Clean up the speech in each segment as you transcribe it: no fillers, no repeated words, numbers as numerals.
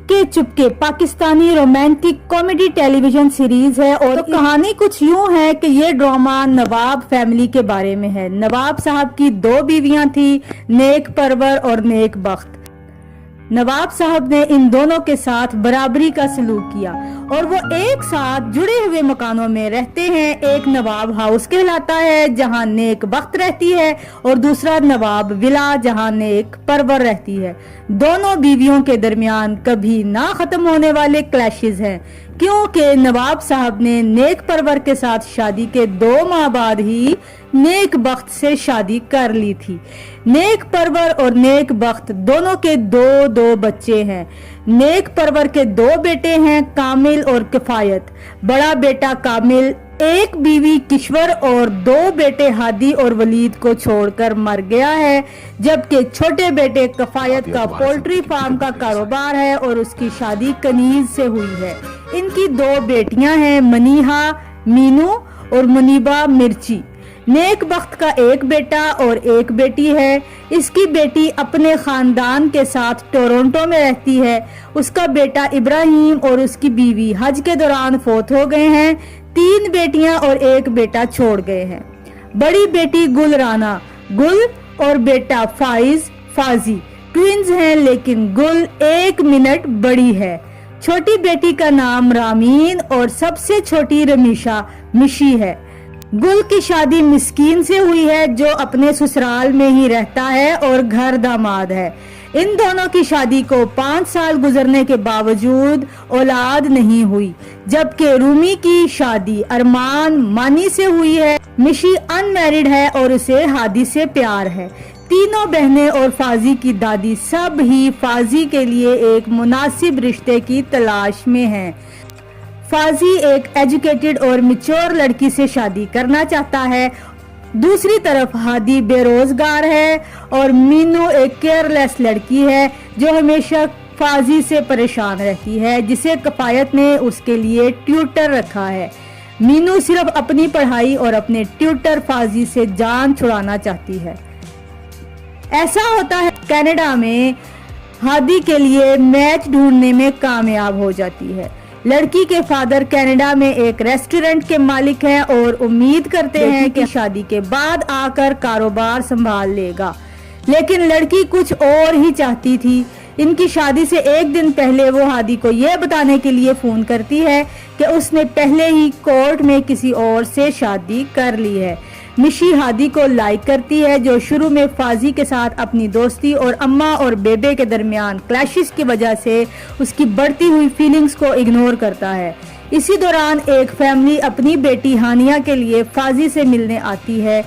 Chupke Chupke Pakistani romantic comedy television series है और कहानी कुछ यूं है कि ये ड्रामा नवाब फैमिली के बारे में है। नवाब साहब की 2 बीवियां थी, नेक परवर और नेक बख्त। नवाब साहब ने इन दोनों के साथ बराबरी का सलूक किया और वो एक साथ जुड़े हुए मकानों में रहते हैं। एक नवाब हाउस कहलाता है जहां नेक बख्त रहती है और दूसरा नवाब विला जहां नेक परवर रहती है। दोनों बीवियों के दरमियान कभी ना खत्म होने वाले क्लैशेस हैं, क्योंकि नवाब साहब ने नेक परवर के साथ शादी के 2 माह बाद ही नेक बख्त से शादी कर ली थी। नेक परवर और नेक बख्त दोनों के 2 बच्चे हैं। नेक परवर के 2 बेटे हैं, कामिल और किफायत। बड़ा बेटा कामिल एक बीवी किश्वर और 2 बेटे हादी और वलीद को छोड़कर मर गया है, जबकि छोटे बेटे किफायत का पोल्ट्री फार्म का कारोबार है और उसकी शादी कनीज से हुई है। इनकी 2 बेटियां हैं, मनीहा मीनू और मुनीबा मिर्ची। नेक बख्त का एक बेटा और एक बेटी है। इसकी बेटी अपने खानदान के साथ टोरंटो में रहती है। उसका बेटा इब्राहिम और उसकी बीवी हज के दौरान फोत हो गए हैं। 3 बेटियां और एक बेटा छोड़ गए हैं। बड़ी बेटी गुल राना गुल और बेटा फाजी ट्विंस हैं, लेकिन गुल 1 मिनट बड़ी है। छोटी बेटी का नाम रामीन और सबसे छोटी रमीशा मिशी है। गुल की शादी मिस्कीन से हुई है जो अपने ससुराल में ही रहता है और घर दामाद है। इन दोनों की शादी को 5 साल गुजरने के बावजूद औलाद नहीं हुई, जबकि रूमी की शादी अरमान मानी से हुई है। मिशी अनमैरिड है और उसे हादी से प्यार है। तीनों बहनें और फाजी की दादी सब ही फाजी के लिए एक मुनासिब रिश्ते की तलाश में हैं। फाजी एक एजुकेटेड और मैच्योर लड़की से शादी करना चाहता है। दूसरी तरफ हादी बेरोजगार है और मीनू एक केयरलेस लड़की है जो हमेशा फाजी से परेशान रहती है, जिसे किफायत ने उसके लिए ट्यूटर रखा है। मीनू सिर्फ अपनी पढ़ाई और अपने ट्यूटर फाजी से जान छुड़ाना चाहती है। ऐसा होता है कनाडा में हादी के लिए मैच ढूंढने में कामयाब हो जाती है। लड़की के फादर कनाडा में एक रेस्टोरेंट के मालिक हैं और उम्मीद करते हैं कि शादी के बाद आकर कारोबार संभाल लेगा, लेकिन लड़की कुछ और ही चाहती थी। इनकी शादी से 1 दिन पहले वो हादी को यह बताने के लिए फोन करती है कि उसने पहले ही कोर्ट में किसी और से शादी कर ली है। मिशी हादी को लाइक करती है, जो शुरू में फाजी के साथ अपनी दोस्ती और अम्मा और बेबे के दरमियान क्लैशेस की वजह से उसकी बढ़ती हुई फीलिंग्स को इग्नोर करता है। इसी दौरान एक फैमिली अपनी बेटी हानिया के लिए फाजी से मिलने आती है।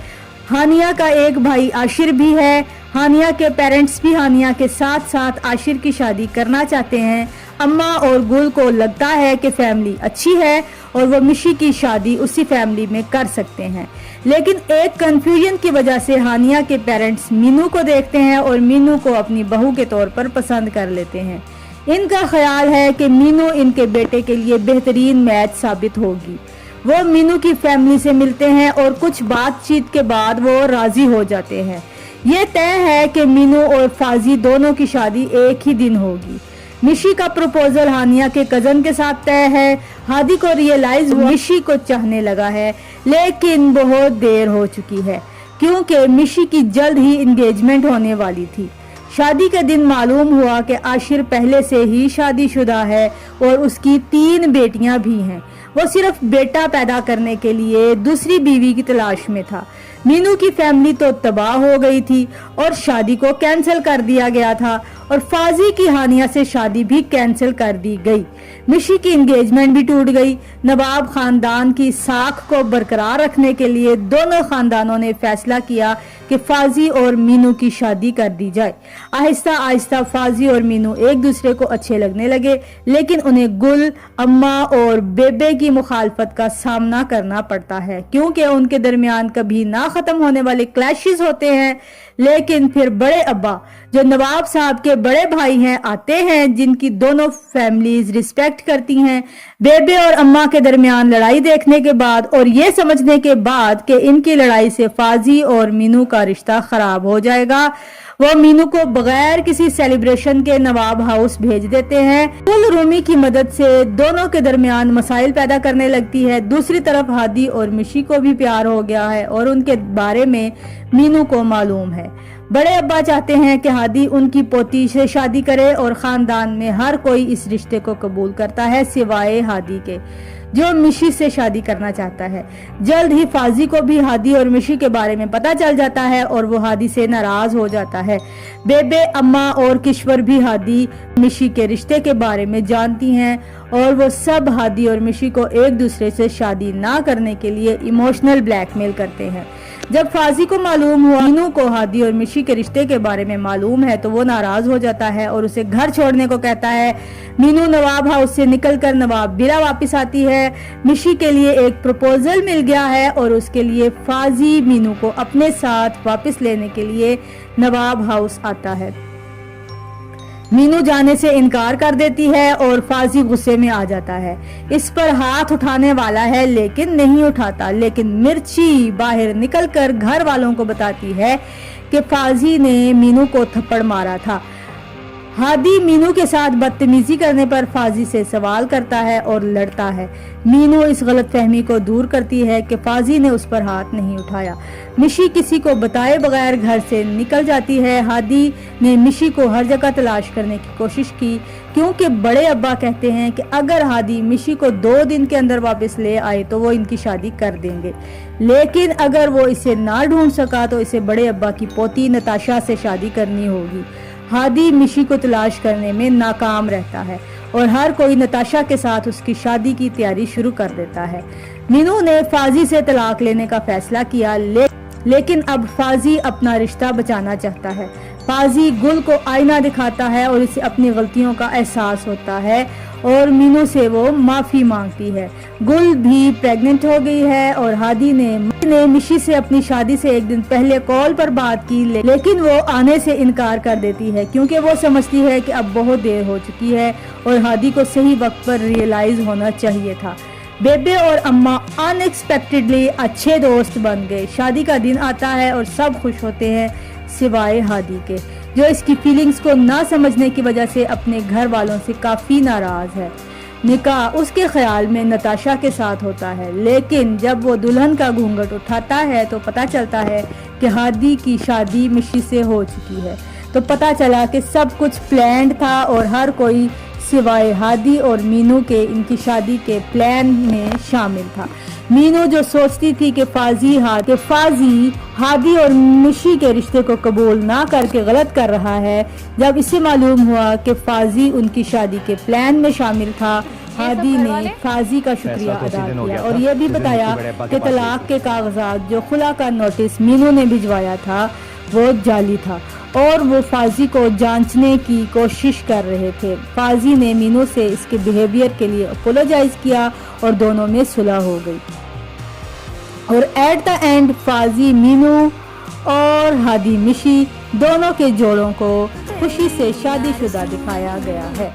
हानिया का एक भाई आशिर भी है। हानिया के पेरेंट्स भी हानिया के साथ साथ आशिर की शादी करना चाहते हैं। अम्मा और गुल को लगता है कि फैमिली अच्छी है और वो मिशी की शादी उसी फैमिली में कर सकते हैं, लेकिन एक कंफ्यूजन की वजह से हानिया के पेरेंट्स मीनू को देखते हैं और मीनू को अपनी बहू के तौर पर पसंद कर लेते हैं। इनका ख्याल है कि मीनू इनके बेटे के लिए बेहतरीन मैच साबित होगी। वो मीनू की फैमिली से मिलते हैं और कुछ बातचीत के बाद वो राजी हो जाते हैं। ये तय है कि मीनू और फाजी दोनों की शादी एक ही दिन होगी। मिशी का प्रपोजल हानिया के कजन के साथ तय है। हादी को रियलाइज मिशी को चाहने लगा है, लेकिन बहुत देर हो चुकी है क्योंकि मिशी की जल्द ही एंगेजमेंट होने वाली थी। शादी के दिन मालूम हुआ कि आशिर पहले से ही शादीशुदा है और उसकी 3 बेटियां भी हैं। वो सिर्फ बेटा पैदा करने के लिए दूसरी बीवी की तलाश में था। मीनू की फैमिली तो तबाह हो गई थी और शादी को कैंसिल कर दिया गया था और फाजी की हानिया से शादी भी कैंसिल कर दी गई। मिशी की एंगेजमेंट भी टूट गई। नवाब खानदान की साख को बरकरार रखने के लिए दोनों खानदानों ने फैसला किया कि फाजी और मीनू की शादी कर दी जाए। आहिस्ता आहिस्ता फाजी और मीनू एक दूसरे को अच्छे लगने लगे, लेकिन उन्हें गुल, अम्मा और बेबे की मुखालफत का सामना करना पड़ता है, क्योंकि उनके दरमियान कभी ना खत्म होने वाले क्लैशेस होते हैं। लेकिन फिर बड़े अब्बा, जो नवाब साहब के बड़े भाई हैं, आते हैं, जिनकी दोनों फैमिलीज रिस्पेक्ट करती हैं। बेबे और अम्मा के दरमियान लड़ाई देखने के बाद और ये समझने के बाद कि इनकी लड़ाई से फाजी और मीनू का रिश्ता खराब हो जाएगा, वो मीनू को बगैर किसी सेलिब्रेशन के नवाब हाउस भेज देते हैं। कुल रूमी की मदद से दोनों के दरमियान मसाइल पैदा करने लगती है। दूसरी तरफ हादी और मिशी को भी प्यार हो गया है और उनके बारे में मीनू को मालूम है। बड़े अब्बा चाहते हैं कि हादी उनकी पोती से शादी करे और खानदान में हर कोई इस रिश्ते को कबूल करता है सिवाय हादी के, जो मिशी से शादी करना चाहता है। जल्द ही फाजी को भी हादी और मिशी के बारे में पता चल जाता है और वो हादी से नाराज हो जाता है। बेबे, अम्मा और किश्वर भी हादी मिशी के रिश्ते के बारे में जानती हैं और वो सब हादी और मिशी को एक दूसरे से शादी ना करने के लिए इमोशनल ब्लैकमेल करते हैं। जब फाजी को मालूम हुआ मीनू को हादी और मिशी के रिश्ते के बारे में मालूम है तो वो नाराज हो जाता है और उसे घर छोड़ने को कहता है। मीनू नवाब हाउस से निकलकर नवाब बिला वापस आती है। मिशी के लिए एक प्रपोजल मिल गया है और उसके लिए फाजी मीनू को अपने साथ वापस लेने के लिए नवाब हाउस आता है। मीनू जाने से इनकार कर देती है और फाजी गुस्से में आ जाता है। इस पर हाथ उठाने वाला है लेकिन नहीं उठाता, लेकिन मिर्ची बाहर निकलकर घर वालों को बताती है कि फाजी ने मीनू को थप्पड़ मारा था। हादी मीनू के साथ बदतमीजी करने पर फाजी से सवाल करता है और लड़ता है। मीनू इस गलतफहमी को दूर करती है कि फाजी ने उस पर हाथ नहीं उठाया। मिशी किसी को बताए बगैर घर से निकल जाती है। हादी ने मिशी को हर जगह तलाश करने की कोशिश की क्योंकि बड़े अब्बा कहते हैं कि अगर हादी मिशी को 2 दिन के अंदर वापस ले आए तो वो इनकी शादी कर देंगे, लेकिन अगर वो इसे ना ढूंढ सका तो इसे बड़े अब्बा की पोती नताशा से शादी करनी होगी। हादी मिशी को तलाश करने में नाकाम रहता है और हर कोई नताशा के साथ उसकी शादी की तैयारी शुरू कर देता है। मीनू ने फाजी से तलाक लेने का फैसला किया, लेकिन अब फाजी अपना रिश्ता बचाना चाहता है। फाजी गुल को आईना दिखाता है और इसे अपनी गलतियों का एहसास होता है और मीनू से वो माफी मांगती है। गुल भी प्रेग्नेंट हो गई है और हादी ने मिशी से अपनी शादी से एक दिन पहले कॉल पर बात की, लेकिन वो आने से इनकार कर देती है क्योंकि वो समझती है कि अब बहुत देर हो चुकी है और हादी को सही वक्त पर रियलाइज होना चाहिए था। बेबे और अम्मा अनएक्सपेक्टेडली अच्छे दोस्त बन गए। शादी का दिन आता है और सब खुश होते हैं सिवाय हादी के, जो इसकी फीलिंग्स को ना समझने की वजह से अपने घर वालों से काफी नाराज है। निकाह उसके ख्याल में नताशा के साथ होता है, लेकिन जब वो दुल्हन का घूंघट उठाता है तो पता चलता है कि हादी की शादी मिशी से हो चुकी है। तो पता चला कि सब कुछ प्लान्ड था और हर कोई सिवाय हादी और मीनू के इनकी शादी के प्लान में शामिल था। मीनू जो सोचती थी कि फाजी हादी और मिशी के रिश्ते को कबूल ना करके गलत कर रहा है, जब इसे मालूम हुआ कि फाजी उनकी शादी के प्लान में शामिल था, हादी ने फाजी का शुक्रिया अदा किया और ये भी बताया कि तलाक के कागजात जो खुला का नोटिस मीनू ने भिजवाया था वो जाली था और वो फाजी को जांचने की कोशिश कर रहे थे। फाजी ने मीनू से इसके बिहेवियर के लिए अपोलोजाइज किया और दोनों में सुलह हो गई और एट द एंड फाजी मीनू और हादी मिशी दोनों के जोड़ों को खुशी से शादीशुदा दिखाया गया है।